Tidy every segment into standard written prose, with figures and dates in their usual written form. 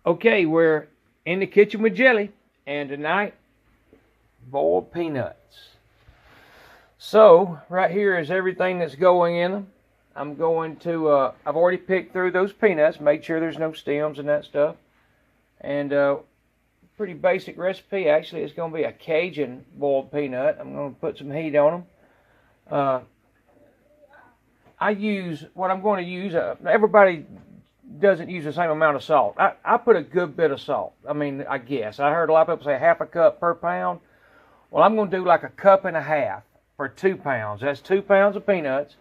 Okay, we're in the kitchen with Jelly, and tonight, boiled peanuts. So, right here is everything that's going in them. I'm going to, I've already picked through those peanuts, made sure there's no stems and that stuff. And pretty basic recipe. Actually, it's going to be a Cajun boiled peanut. I'm going to put some heat on them. What I'm going to use, everybody doesn't use the same amount of salt. I put a good bit of salt. I mean, I guess. I heard a lot of people say half a cup per pound. Well, I'm going to do like a cup and a half for 2 pounds. That's 2 pounds of peanuts.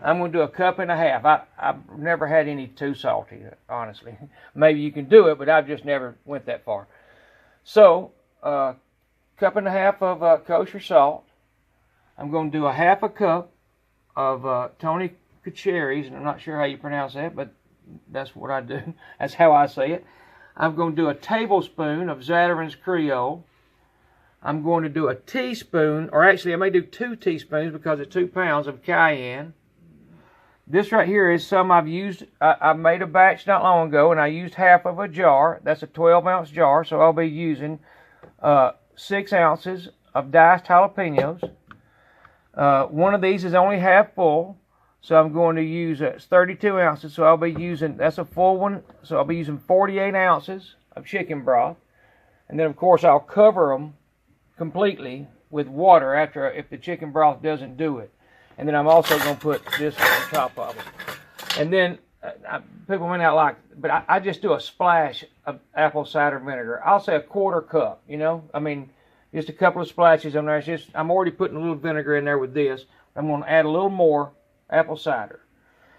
I'm going to do a cup and a half. I've never had any too salty, honestly. Maybe you can do it, but I've just never went that far. So, cup and a half of kosher salt. I'm going to do a half a cup of Tony Chachere's, and I'm not sure how you pronounce that, but that's what I do. That's how I say it. I'm going to do a tablespoon of Zatarain's Creole. I'm going to do a teaspoon, or actually I may do 2 teaspoons because it's 2 pounds of cayenne. This right here is some I've used. I made a batch not long ago, and I used half of a jar. That's a 12-ounce jar, so I'll be using 6 ounces of diced jalapenos. One of these is only half full, so I'm going to use, it's 32 ounces, so I'll be using, that's a full one, so I'll be using 48 ounces of chicken broth. And then, of course, I'll cover them completely with water after, if the chicken broth doesn't do it. And then I'm also going to put this on top of it. And then, people may not like, but I just do a splash of apple cider vinegar. I'll say a 1/4 cup, you know? I mean, just a couple of splashes on there. It's just, I'm already putting a little vinegar in there with this. I'm going to add a little more apple cider.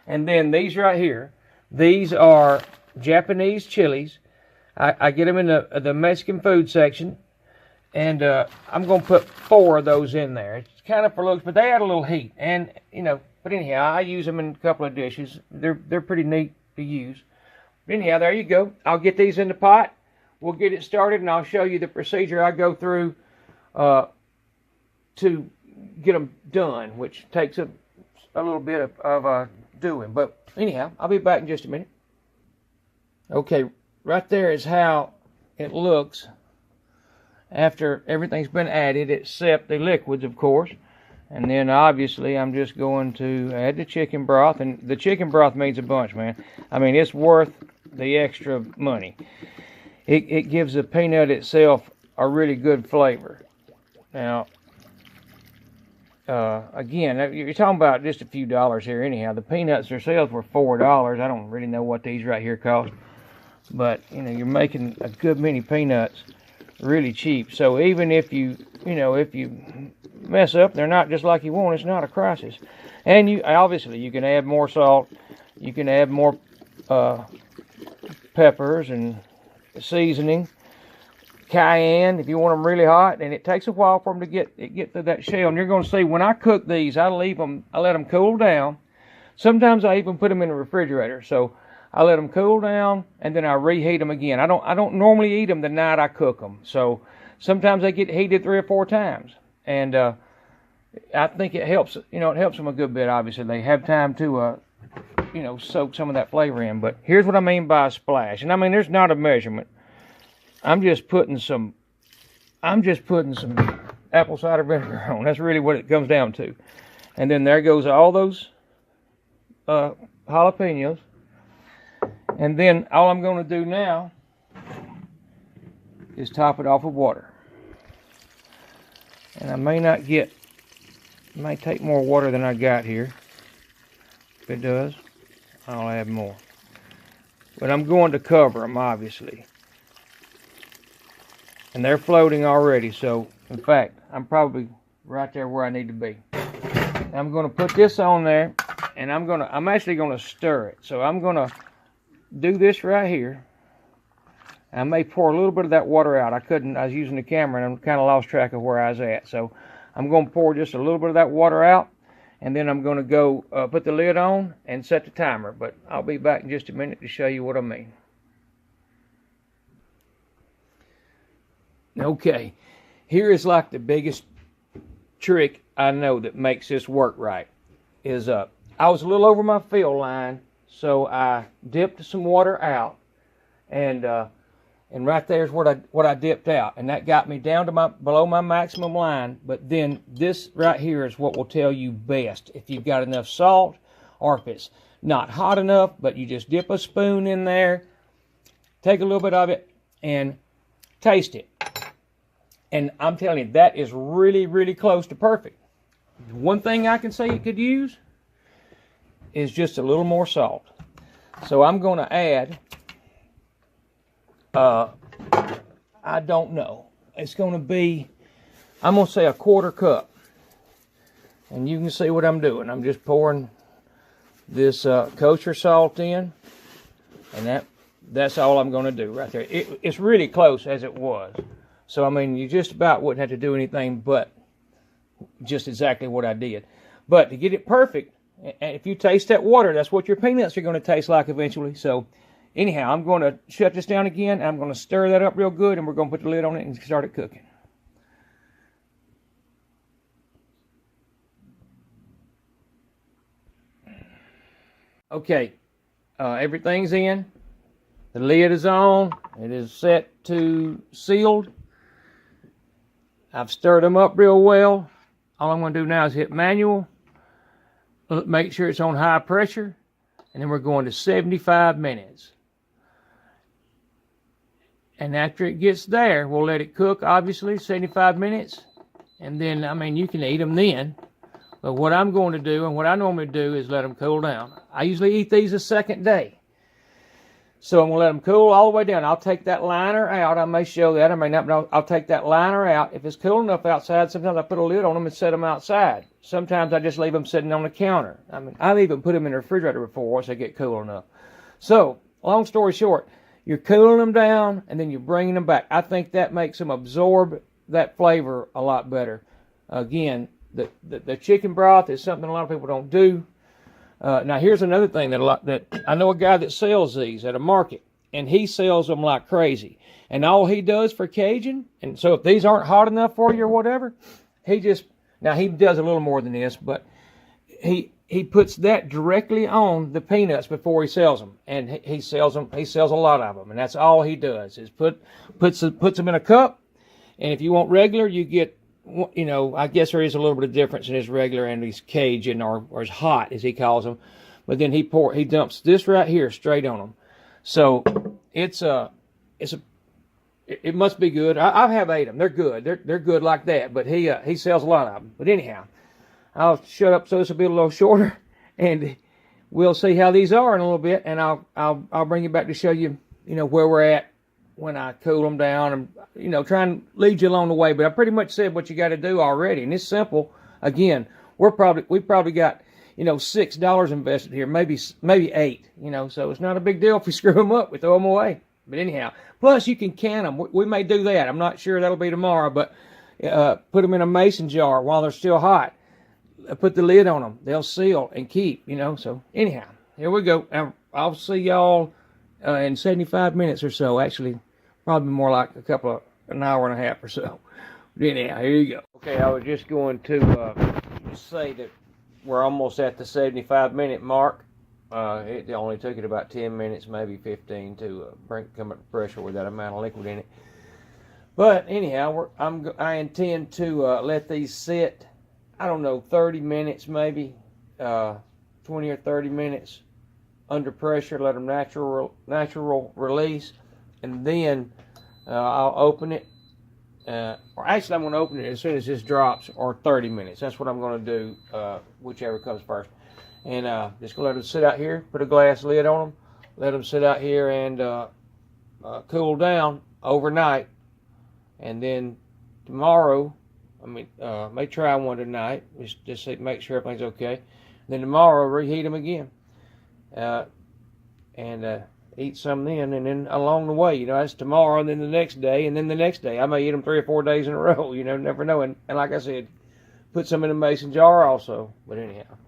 And then these right here, these are Japanese chilies. I get them in the Mexican food section. And I'm going to put 4 of those in there. It's kind of for looks, but they add a little heat. And, you know, but anyhow, I use them in a couple of dishes. They're pretty neat to use. But anyhow, there you go. I'll get these in the pot. We'll get it started, and I'll show you the procedure I go through to get them done, which takes a little bit of doing. But anyhow, I'll be back in just a minute. Okay, right there is how it looks after everything's been added, except the liquids, of course. And then, obviously, I'm just going to add the chicken broth. And the chicken broth means a bunch, man. I mean, it's worth the extra money. It gives the peanut itself a really good flavor. Now, again, you're talking about just a few dollars here anyhow. The peanuts themselves were $4. I don't really know what these right here cost. But, you know, you're making a good many peanuts really cheap. So even if you mess up, they're not just like you want. It's not a crisis. And obviously you can add more salt. You can add more peppers and seasoning, cayenne if you want them really hot. And it takes a while for them to get through that shell. And you're going to see when I cook these, I let them cool down. Sometimes I even put them in the refrigerator. So I let them cool down, and then I reheat them again. I don't normally eat them the night I cook them. So sometimes they get heated 3 or 4 times. And I think it helps, you know, it helps them a good bit, obviously. They have time to, you know, soak some of that flavor in. But here's what I mean by a splash. And I mean, there's not a measurement. I'm just putting some apple cider vinegar on. That's really what it comes down to. And then there goes all those jalapenos. And then all I'm going to do now is top it off with water. And I may take more water than I got here. If it does, I'll add more. But I'm going to cover them, obviously. And they're floating already, so in fact, I'm probably right there where I need to be. I'm going to put this on there, and I'm actually going to stir it. So I'm going to do this right here. I may pour a little bit of that water out. I was using the camera and I kind of lost track of where I was at. So I'm going to pour just a little bit of that water out, and then I'm going to go put the lid on and set the timer. But I'll be back in just a minute to show you what I mean. Okay, here is like the biggest trick I know that makes this work right. Is I was a little over my fill line, so I dipped some water out, And right there's what I dipped out, and that got me down to below my maximum line. But then this right here is what will tell you best if you've got enough salt, or if it's not hot enough. But you just dip a spoon in there, take a little bit of it, and taste it. And I'm telling you, that is really, really close to perfect. One thing I can say you could use is just a little more salt. So I'm going to add, I don't know. It's going to be, I'm going to say a 1/4 cup. And you can see what I'm doing. I'm just pouring this kosher salt in. And that's all I'm going to do right there. It's really close as it was. So, I mean, you just about wouldn't have to do anything but just exactly what I did. But to get it perfect, and if you taste that water, that's what your peanuts are going to taste like eventually. So, anyhow, I'm going to shut this down again. And I'm going to stir that up real good, and we're going to put the lid on it and start it cooking. Okay, everything's in. The lid is on. It is set to sealed. I've stirred them up real well. All I'm going to do now is hit manual. Make sure it's on high pressure. And then we're going to 75 minutes. And after it gets there, we'll let it cook, obviously, 75 minutes. And then, I mean, you can eat them then. But what I'm going to do, and what I normally do, is let them cool down. I usually eat these a second day. So I'm going to let them cool all the way down. I'll take that liner out. I may show that. I may not, but I'll take that liner out. If it's cool enough outside, sometimes I put a lid on them and set them outside. Sometimes I just leave them sitting on the counter. I mean, I've even put them in the refrigerator before once they get cool enough. So, long story short, you're cooling them down, and then you're bringing them back. I think that makes them absorb that flavor a lot better. Again, the chicken broth is something a lot of people don't do. Now here's another thing that I know a guy that sells these at a market, and he sells them like crazy. And all he does for Cajun, and so if these aren't hot enough for you or whatever, he does a little more than this, but he puts that directly on the peanuts before he sells them, and he sells them. He sells a lot of them, and that's all he does is puts them in a cup. And if you want regular, you get, you know, I guess there is a little bit of difference in his regular and his Cajun, or his hot, as he calls them. But then he dumps this right here straight on them. So it must be good. I have ate them. They're good. They're good like that. But he sells a lot of them. But anyhow, I'll shut up so this will be a little shorter, and we'll see how these are in a little bit, and I'll bring you back to show you, you know, where we're at when I cool them down, and, you know, try and lead you along the way. But I pretty much said what you got to do already, and it's simple. Again, we probably got, you know, $6 invested here, maybe $8, you know, so it's not a big deal if we screw them up, we throw them away. But anyhow, plus you can can them. We may do that. I'm not sure that'll be tomorrow, but put them in a mason jar while they're still hot. Put the lid on them. They'll seal and keep, you know. So anyhow, here we go. I'll see y'all in 75 minutes or so. Actually, probably more like an hour and a half or so. But anyhow, here you go. Okay, I was just going to say that we're almost at the 75-minute mark. It only took it about 10 minutes, maybe 15, to come up to pressure with that amount of liquid in it. But anyhow, I intend to let these sit, I don't know, 30 minutes maybe, 20 or 30 minutes under pressure, let them natural release, and then I'll open it. Or actually, I'm going to open it as soon as this drops, or 30 minutes. That's what I'm going to do, whichever comes first. And just going to let them sit out here, put a glass lid on them, let them sit out here and cool down overnight. And then tomorrow, may try one tonight, just make sure everything's okay. Then tomorrow, reheat them again. And eat some then, and then along the way, you know, that's tomorrow, and then the next day, and then the next day. I may eat them 3 or 4 days in a row, you know, never know. And like I said, put some in a mason jar also. But anyhow,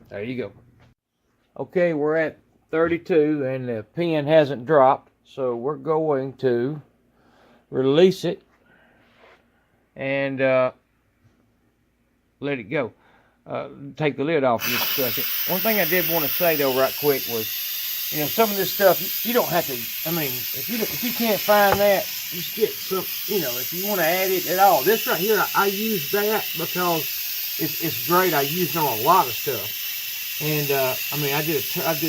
there you go. Okay, we're at 32, and the pin hasn't dropped, so we're going to release it and let it go. Take the lid off in just a second. One thing I did want to say, though, right quick was, You know, some of this stuff, you don't have to, I mean, if you can't find that, just get some, you know, if you want to add it at all. This right here, I use that because it's great. I use it on a lot of stuff. And, I mean, I did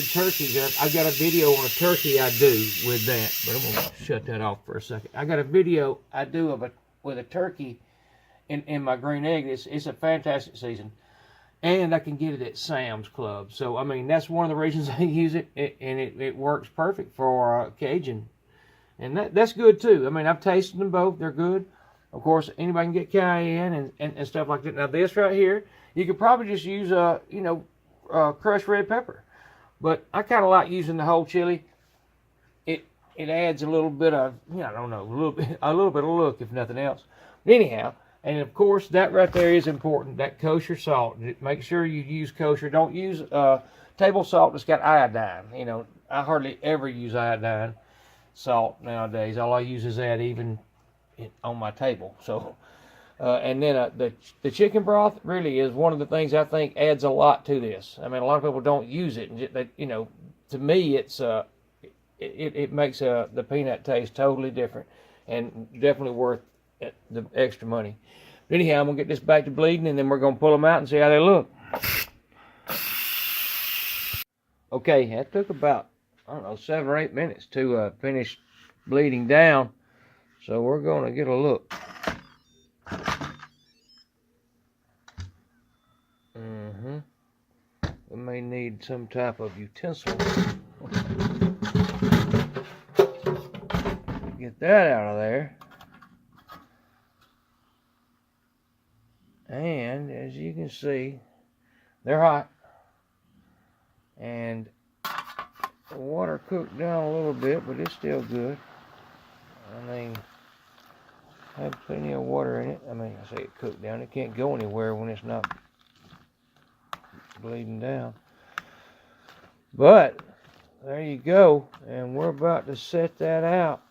turkeys. I've got a video on a turkey I do with that. But I'm going to shut that off for a second. I got a video I do with a turkey in my green egg. It's a fantastic season. And I can get it at Sam's Club. So, I mean, that's one of the reasons I use it. And it works perfect for Cajun. And that's good, too. I mean, I've tasted them both. They're good. Of course, anybody can get cayenne and stuff like that. Now, this right here, you could probably just use, you know, crushed red pepper. But I kind of like using the whole chili. It adds a little bit of, you know, I don't know, a little bit of look, if nothing else. But anyhow, and of course, that right there is important, that kosher salt. Make sure you use kosher. Don't use table salt that's got iodine. You know, I hardly ever use iodine salt nowadays. All I use is that even on my table. So, and then the chicken broth really is one of the things I think adds a lot to this. I mean, a lot of people don't use it, and you know, to me, it makes the peanut taste totally different, and definitely worth the extra money. But anyhow, I'm gonna get this back to bleeding, and then we're gonna pull them out and see how they look. Okay, that took about, I don't know, 7 or 8 minutes to finish bleeding down. So we're gonna get a look. We may need some type of utensil. Get that out of there. And as you can see, they're hot. And the water cooked down a little bit, but it's still good. I mean, I have plenty of water in it. I mean, I say it cooked down. It can't go anywhere when it's not bleeding down. But there you go. And we're about to set that out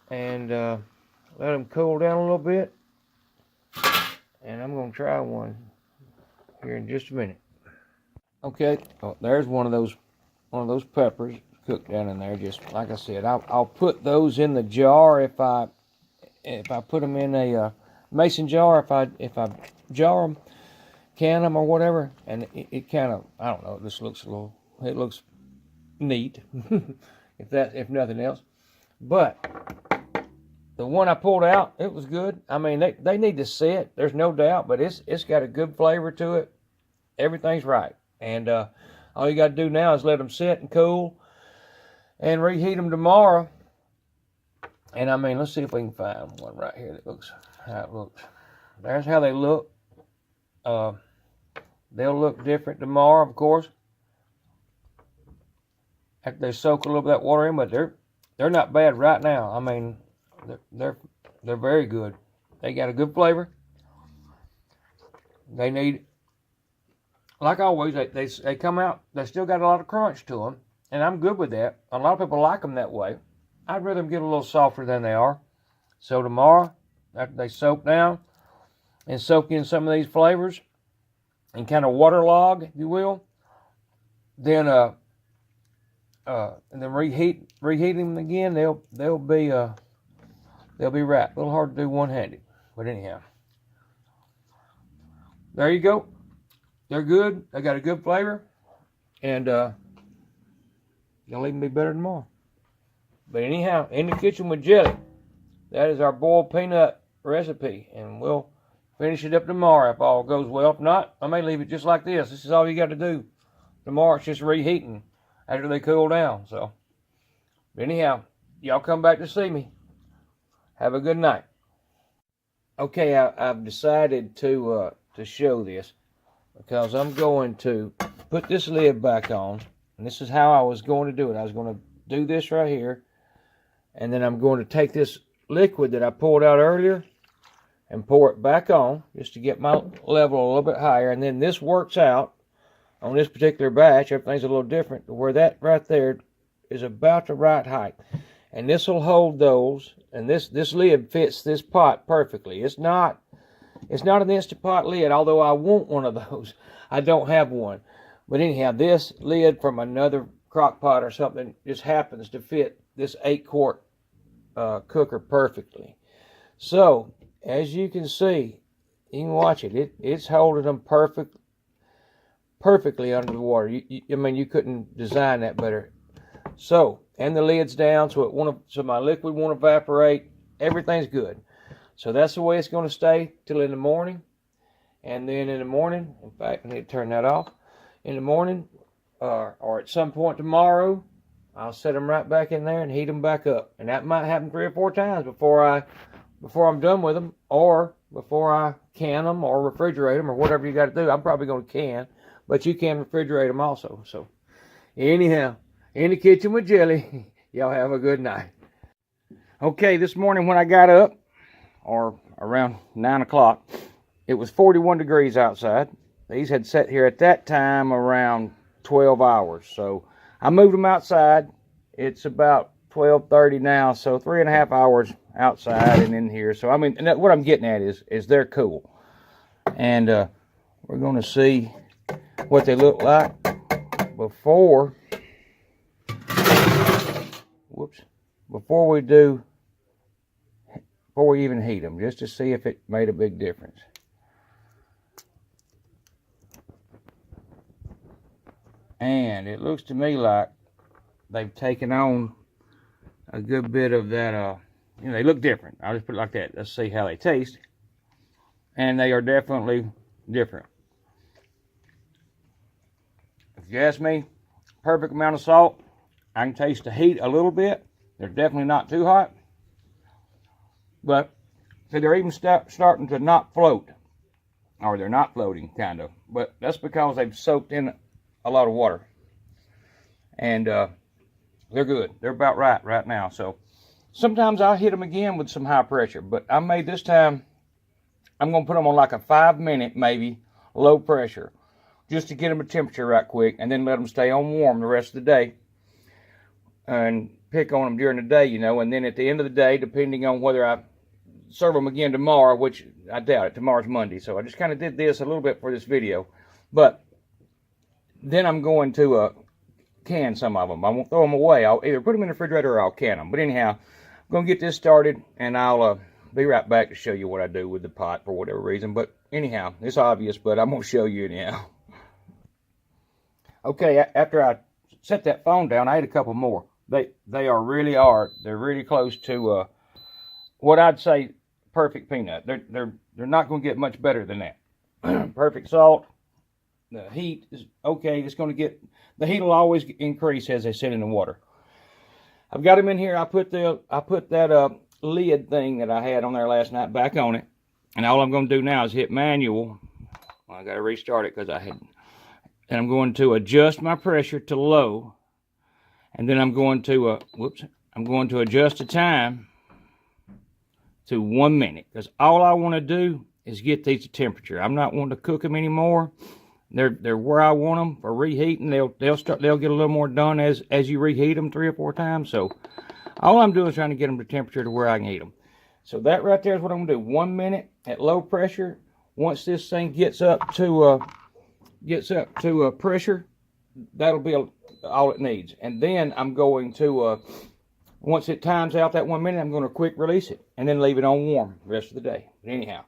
and let them cool down a little bit. And I'm going to try one here in just a minute. Okay, well, there's one of those peppers cooked down in there. Just like I said, I'll put those in the jar if I put them in a mason jar. If I jar them, can them or whatever, and it kind of, I don't know, it just looks it looks neat, if nothing else. But the one I pulled out, it was good. I mean, they need to sit, there's no doubt, but it's got a good flavor to it. Everything's right. And all you got to do now is let them sit and cool and reheat them tomorrow. And I mean, let's see if we can find one right here that looks how it looks. There's how they look. They'll look different tomorrow, of course, after they soak a little bit of that water in, but they're not bad right now. I mean, they're very good. They got a good flavor. They need, like always, they come out, they still got a lot of crunch to them, and I'm good with that. A lot of people like them that way. I'd rather them get a little softer than they are. So tomorrow, after they soak down and soak in some of these flavors and kind of waterlog, if you will, then reheating them again, they'll be right. A little hard to do one-handed, but anyhow, there you go. They're good. They got a good flavor, and they'll even be better tomorrow. But anyhow, in the kitchen with jelly. That is our boiled peanut recipe, and we'll finish it up tomorrow if all goes well. If not, I may leave it just like this. This is all you got to do. Tomorrow it's just reheating after they cool down. So, but anyhow, y'all come back to see me. Have a good night. Okay, I've decided to show this because I'm going to put this lid back on, and this is how I was going to do it. I was going to do this right here, and then I'm going to take this liquid that I poured out earlier and pour it back on just to get my level a little bit higher. And then this works out on this particular batch. Everything's a little different, but where that right there is about the right height. And this will hold those, and this lid fits this pot perfectly. It's not an Instant Pot lid, although I want one of those. I don't have one. But anyhow, this lid from another crock pot or something just happens to fit this 8-quart cooker perfectly. So as you can see, you can watch it. It's holding them perfectly under the water. I mean, you couldn't design that better. So, and the lid's down, so my liquid won't evaporate. Everything's good. So that's the way it's going to stay till in the morning. And then in the morning, in fact, I need to turn that off. In the morning, or at some point tomorrow, I'll set them right back in there and heat them back up. And that might happen 3 or 4 times before I'm done with them, or before I can them or refrigerate them or whatever you got to do. I'm probably going to can, but you can refrigerate them also. So anyhow, in the kitchen with Jelly, y'all have a good night. Okay, this morning when I got up, or around 9 o'clock, it was 41 degrees outside. These had sat here at that time around 12 hours. So I moved them outside. It's about 12:30 now, so 3.5 hours outside and in here. So I mean, what I'm getting at is they're cool. And we're going to see what they look like before we even heat them, just to see if it made a big difference. And it looks to me like they've taken on a good bit of that, they look different. I'll just put it like that. Let's see how they taste. And they are definitely different. If you ask me, perfect amount of salt. I can taste the heat a little bit. They're definitely not too hot. But, see, they're even starting to not float. Or they're not floating, kind of. But that's because they've soaked in a lot of water. And they're good. They're about right now. So sometimes I'll hit them again with some high pressure. But I made this time, I'm going to put them on like a 5-minute maybe, low pressure. Just to get them a temperature right quick. And then let them stay on warm the rest of the day. And pick on them during the day, And then at the end of the day, depending on whether I serve them again tomorrow, which I doubt it. Tomorrow's Monday. So I just kind of did this a little bit for this video. But then I'm going to can some of them. I won't throw them away. I'll either put them in the refrigerator or I'll can them. But anyhow, I'm going to get this started, and I'll be right back to show you what I do with the pot for whatever reason. But anyhow, it's obvious, but I'm going to show you anyhow. Okay, after I set that phone down, I ate a couple more. They're really close to what I'd say perfect peanut. They're not going to get much better than that. Perfect salt. The heat is okay. It's going to get, the heat will always increase as they sit in the water. I've got them in here. I put that lid thing that I had on there last night back on it. And all I'm going to do now is hit manual. Well, I got to restart it because and I'm going to adjust my pressure to low. And then I'm going to, adjust the time to 1 minute. Because all I want to do is get these to temperature. I'm not wanting to cook them anymore. They're where I want them for reheating. They'll get a little more done as you reheat them 3 or 4 times. So all I'm doing is trying to get them to temperature to where I can eat them. So that right there is what I'm gonna do. 1 minute at low pressure. Once this thing gets up to pressure, that'll be all it needs. And then I'm going to once it times out that 1 minute, I'm going to quick release it and then leave it on warm the rest of the day. But anyhow,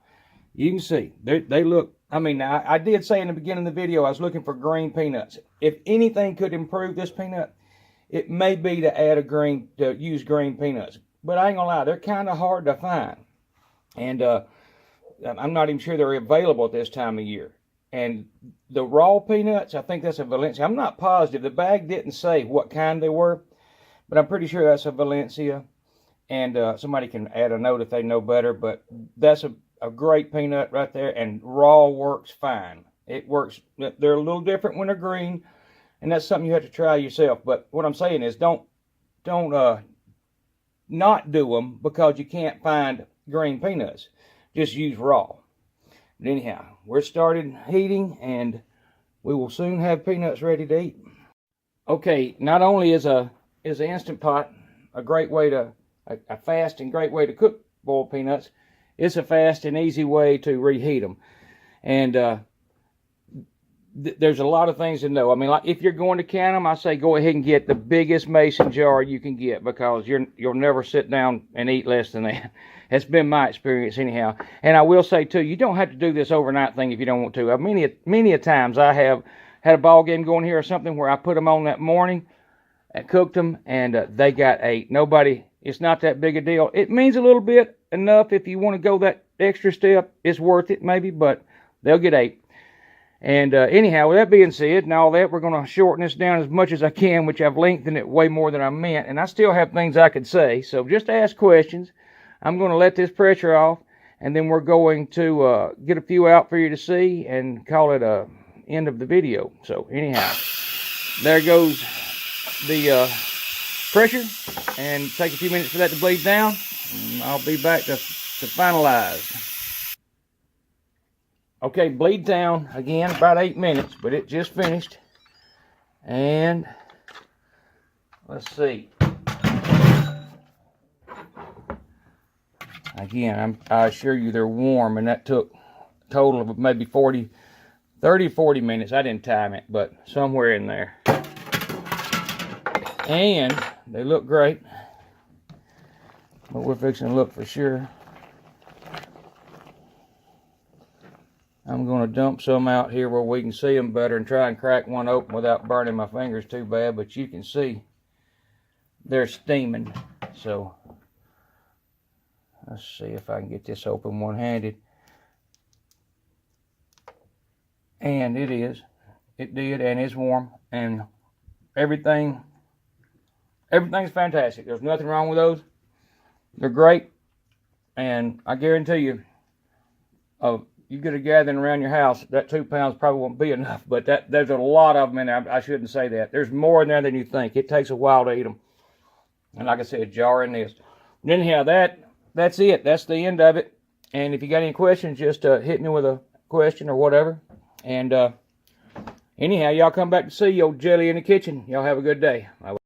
you can see they look. I mean, I did say in the beginning of the video I was looking for green peanuts. If anything could improve this peanut, it may be to use green peanuts. But I ain't gonna lie, they're kind of hard to find, and I'm not even sure they're available at this time of year. And the raw peanuts, I think that's a Valencia. I'm not positive. The bag didn't say what kind they were, but I'm pretty sure that's a Valencia. And somebody can add a note if they know better. But that's a great peanut right there, and raw works fine. It works. They're a little different when they're green, and that's something you have to try yourself. But what I'm saying is don't not do them because you can't find green peanuts. Just use raw. But anyhow, we're started heating, and we will soon have peanuts ready to eat. Okay, not only is the Instant Pot a great way to a fast and great way to cook boiled peanuts, it's a fast and easy way to reheat them. And there's a lot of things to know. I mean, like if you're going to count them, I say go ahead and get the biggest mason jar you can get, because you'll never sit down and eat less than that. That's been my experience anyhow. And I will say too, you don't have to do this overnight thing if you don't want to. Many a times I have had a ball game going here or something where I put them on that morning and cooked them, and they got 8. It's not that big a deal. It means a little bit enough if you want to go that extra step. It's worth it maybe, but they'll get 8. And anyhow, with that being said and all that, we're going to shorten this down as much as I can, which I've lengthened it way more than I meant. And I still have things I could say, so just ask questions. I'm going to let this pressure off, and then we're going to get a few out for you to see and call it a end of the video. So anyhow, there goes the pressure, and take a few minutes for that to bleed down. And I'll be back to finalize. Okay, bleed down again, about 8 minutes, but it just finished. And let's see. Again, I assure you they're warm, and that took a total of maybe 30, 40 minutes. I didn't time it, but somewhere in there. And they look great, but we're fixing to look for sure. I'm going to dump some out here where we can see them better and try and crack one open without burning my fingers too bad, but you can see they're steaming. So let's see if I can get this open one-handed. And it is. It did, and it's warm, and everything's fantastic. There's nothing wrong with those. They're great, and I guarantee you, you get a gathering around your house, that 2 pounds probably won't be enough, but there's a lot of them in there. I shouldn't say that. There's more in there than you think. It takes a while to eat them. And like I said, a jar in this. And anyhow, that's it. That's the end of it. And if you got any questions, just hit me with a question or whatever. And anyhow, y'all come back to see your jelly in the kitchen. Y'all have a good day.